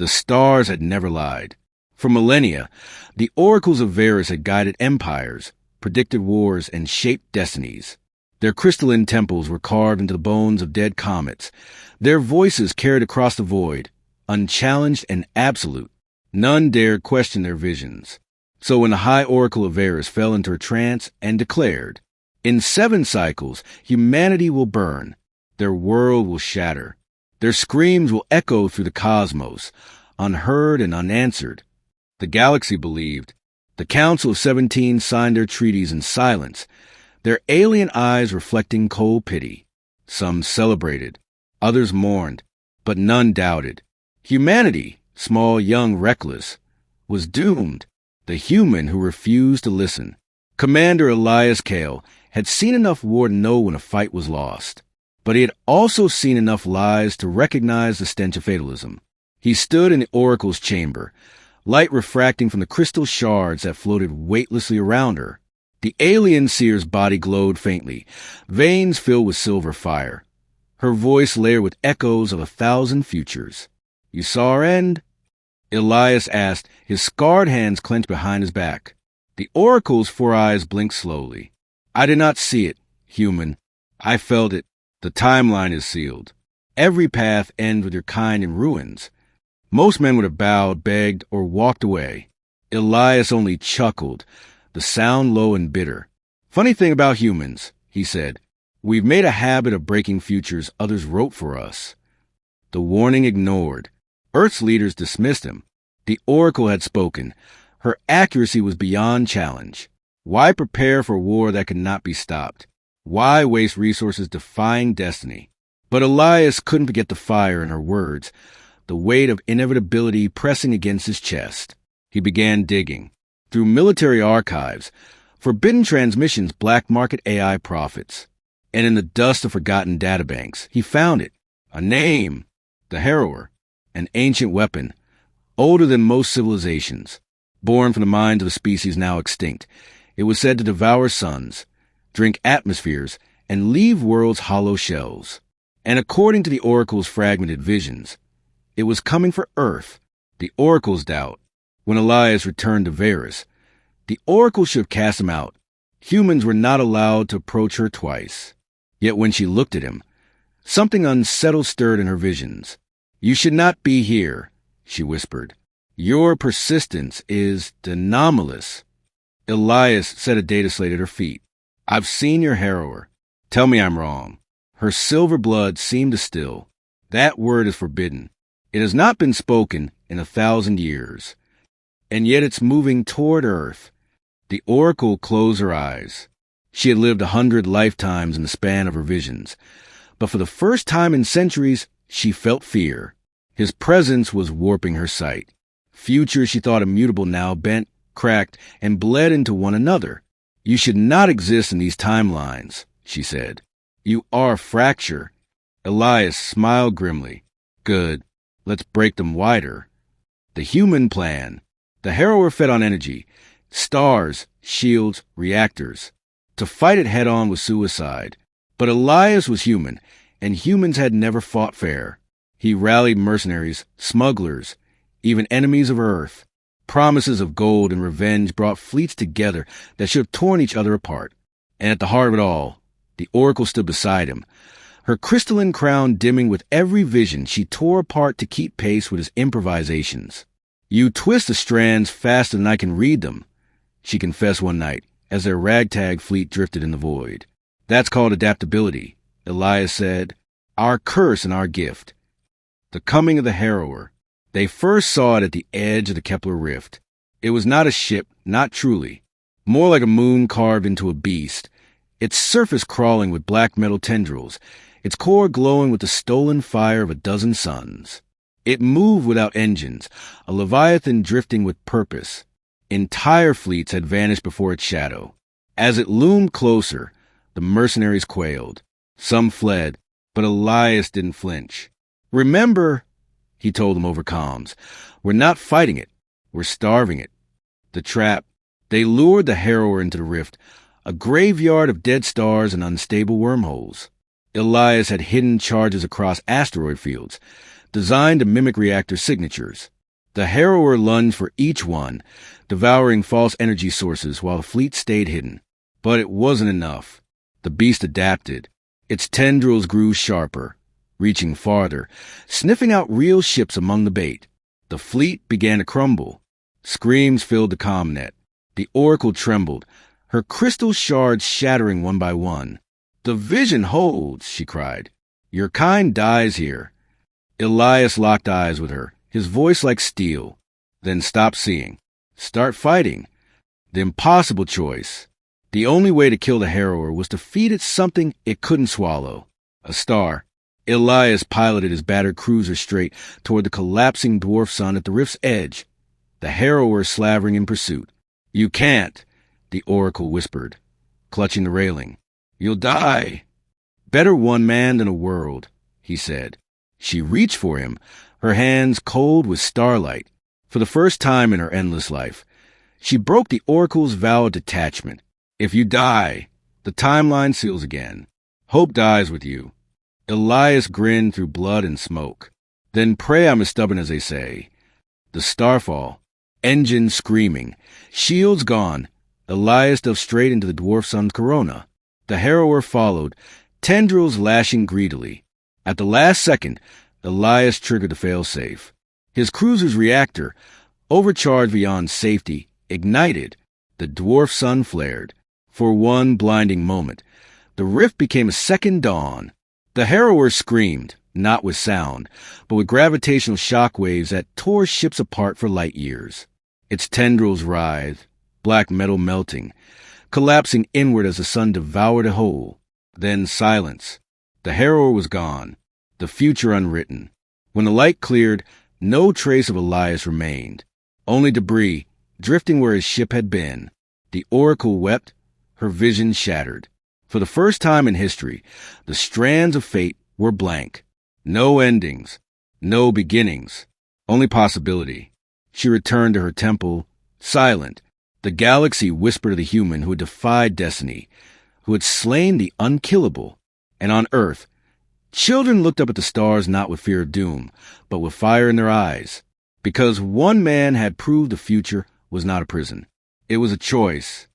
The stars had never lied. For millennia, the oracles of Varus had guided empires, predicted wars, and shaped destinies. Their crystalline temples were carved into the bones of dead comets. Their voices carried across the void, unchallenged and absolute. None dared question their visions. So when the high oracle of Varus fell into a trance and declared, "In 7 cycles, humanity will burn. Their world will shatter. Their screams will echo through the cosmos, unheard and unanswered." The galaxy believed. The Council of 17 signed their treaties in silence, their alien eyes reflecting cold pity. Some celebrated, others mourned, but none doubted. Humanity, small, young, reckless, was doomed. The human who refused to listen. Commander Elias Kale had seen enough war to know when a fight was lost, but he had also seen enough lies to recognize the stench of fatalism. He stood in the oracle's chamber, light refracting from the crystal shards that floated weightlessly around her. The alien seer's body glowed faintly, veins filled with silver fire. Her voice layered with echoes of 1,000 futures. "You saw our end?" Elias asked, his scarred hands clenched behind his back. The oracle's 4 eyes blinked slowly. "I did not see it, human. I felt it. The timeline is sealed. Every path ends with your kind in ruins." Most men would have bowed, begged, or walked away. Elias only chuckled, the sound low and bitter. "Funny thing about humans," he said. "We've made a habit of breaking futures others wrote for us." The warning ignored. Earth's leaders dismissed him. The oracle had spoken. Her accuracy was beyond challenge. Why prepare for war that could not be stopped? Why waste resources defying destiny? But Elias couldn't forget the fire in her words, the weight of inevitability pressing against his chest. He began digging. Through military archives, forbidden transmissions, black market AI profits. And in the dust of forgotten databanks, he found it. A name. The Harrower. An ancient weapon. Older than most civilizations. Born from the minds of a species now extinct. It was said to devour suns, drink atmospheres, and leave worlds hollow shells. And according to the oracle's fragmented visions, it was coming for Earth. The oracle's doubt. When Elias returned to Varus, the oracle should have cast him out. Humans were not allowed to approach her twice. Yet when she looked at him, something unsettled stirred in her visions. "You should not be here," she whispered. "Your persistence is anomalous." Elias set a data slate at her feet. "I've seen your Harrower. Tell me I'm wrong." Her silver blood seemed to still. "That word is forbidden. It has not been spoken in 1,000 years. And yet it's moving toward Earth." The oracle closed her eyes. She had lived 100 lifetimes in the span of her visions. But for the first time in centuries, she felt fear. His presence was warping her sight. Futures she thought immutable now bent, cracked, and bled into one another. "You should not exist in these timelines," she said. "You are a fracture." Elias smiled grimly. "Good. Let's break them wider." The human plan. The Harrower fed on energy. Stars, shields, reactors. To fight it head-on was suicide. But Elias was human, and humans had never fought fair. He rallied mercenaries, smugglers, even enemies of Earth. Promises of gold and revenge brought fleets together that should have torn each other apart. And at the heart of it all, the oracle stood beside him. Her crystalline crown dimming with every vision she tore apart to keep pace with his improvisations. "You twist the strands faster than I can read them," she confessed one night as their ragtag fleet drifted in the void. "That's called adaptability," Elias said. "Our curse and our gift." The coming of the Harrower. They first saw it at the edge of the Kepler Rift. It was not a ship, not truly. More like a moon carved into a beast. Its surface crawling with black metal tendrils, its core glowing with the stolen fire of a dozen suns. It moved without engines, a leviathan drifting with purpose. Entire fleets had vanished before its shadow. As it loomed closer, the mercenaries quailed. Some fled, but Elias didn't flinch. "Remember," he told them over comms, "we're not fighting it. We're starving it." The trap. They lured the Harrower into the rift, a graveyard of dead stars and unstable wormholes. Elias had hidden charges across asteroid fields. designed to mimic reactor signatures. The harrower lunged for each one, devouring false energy sources while the fleet stayed hidden. But it wasn't enough. The beast adapted. Its tendrils grew sharper, reaching farther, sniffing out real ships among the bait. The fleet began to crumble. Screams filled the commnet. The Oracle trembled, her crystal shards shattering one by one. "The vision holds," she cried. "Your kind dies here." Elias locked eyes with her, his voice like steel. "Then stop seeing. Start fighting." The impossible choice. The only way to kill the harrower was to feed it something it couldn't swallow. A star. Elias piloted his battered cruiser straight toward the collapsing dwarf sun at the rift's edge, the harrower slavering in pursuit. "You can't," the Oracle whispered, clutching the railing. "You'll die." "Better one man than a world," he said. She reached for him, her hands cold with starlight. For the first time in her endless life, she broke the Oracle's vow of detachment. "If you die, the timeline seals again. Hope dies with you." Elias grinned through blood and smoke. "Then pray I'm as stubborn as they say." The starfall, engines screaming, shields gone, Elias dove straight into the dwarf sun's corona. The harrower followed, tendrils lashing greedily. At the last second, Elias triggered the failsafe. His cruiser's reactor, overcharged beyond safety, ignited. The dwarf sun flared. For one blinding moment, the rift became a second dawn. The harrower screamed, not with sound, but with gravitational shock waves that tore ships apart for light years. Its tendrils writhed, black metal melting, collapsing inward as the sun devoured it whole. Then silence. The harrower was gone, the future unwritten. When the light cleared, no trace of Elias remained, only debris drifting where his ship had been. The Oracle wept, her vision shattered. For the first time in history, the strands of fate were blank. No endings, no beginnings, only possibility. She returned to her temple, silent. The galaxy whispered to the human who had defied destiny, who had slain the unkillable. And on Earth, children looked up at the stars not with fear of doom, but with fire in their eyes. Because one man had proved the future was not a prison. It was a choice.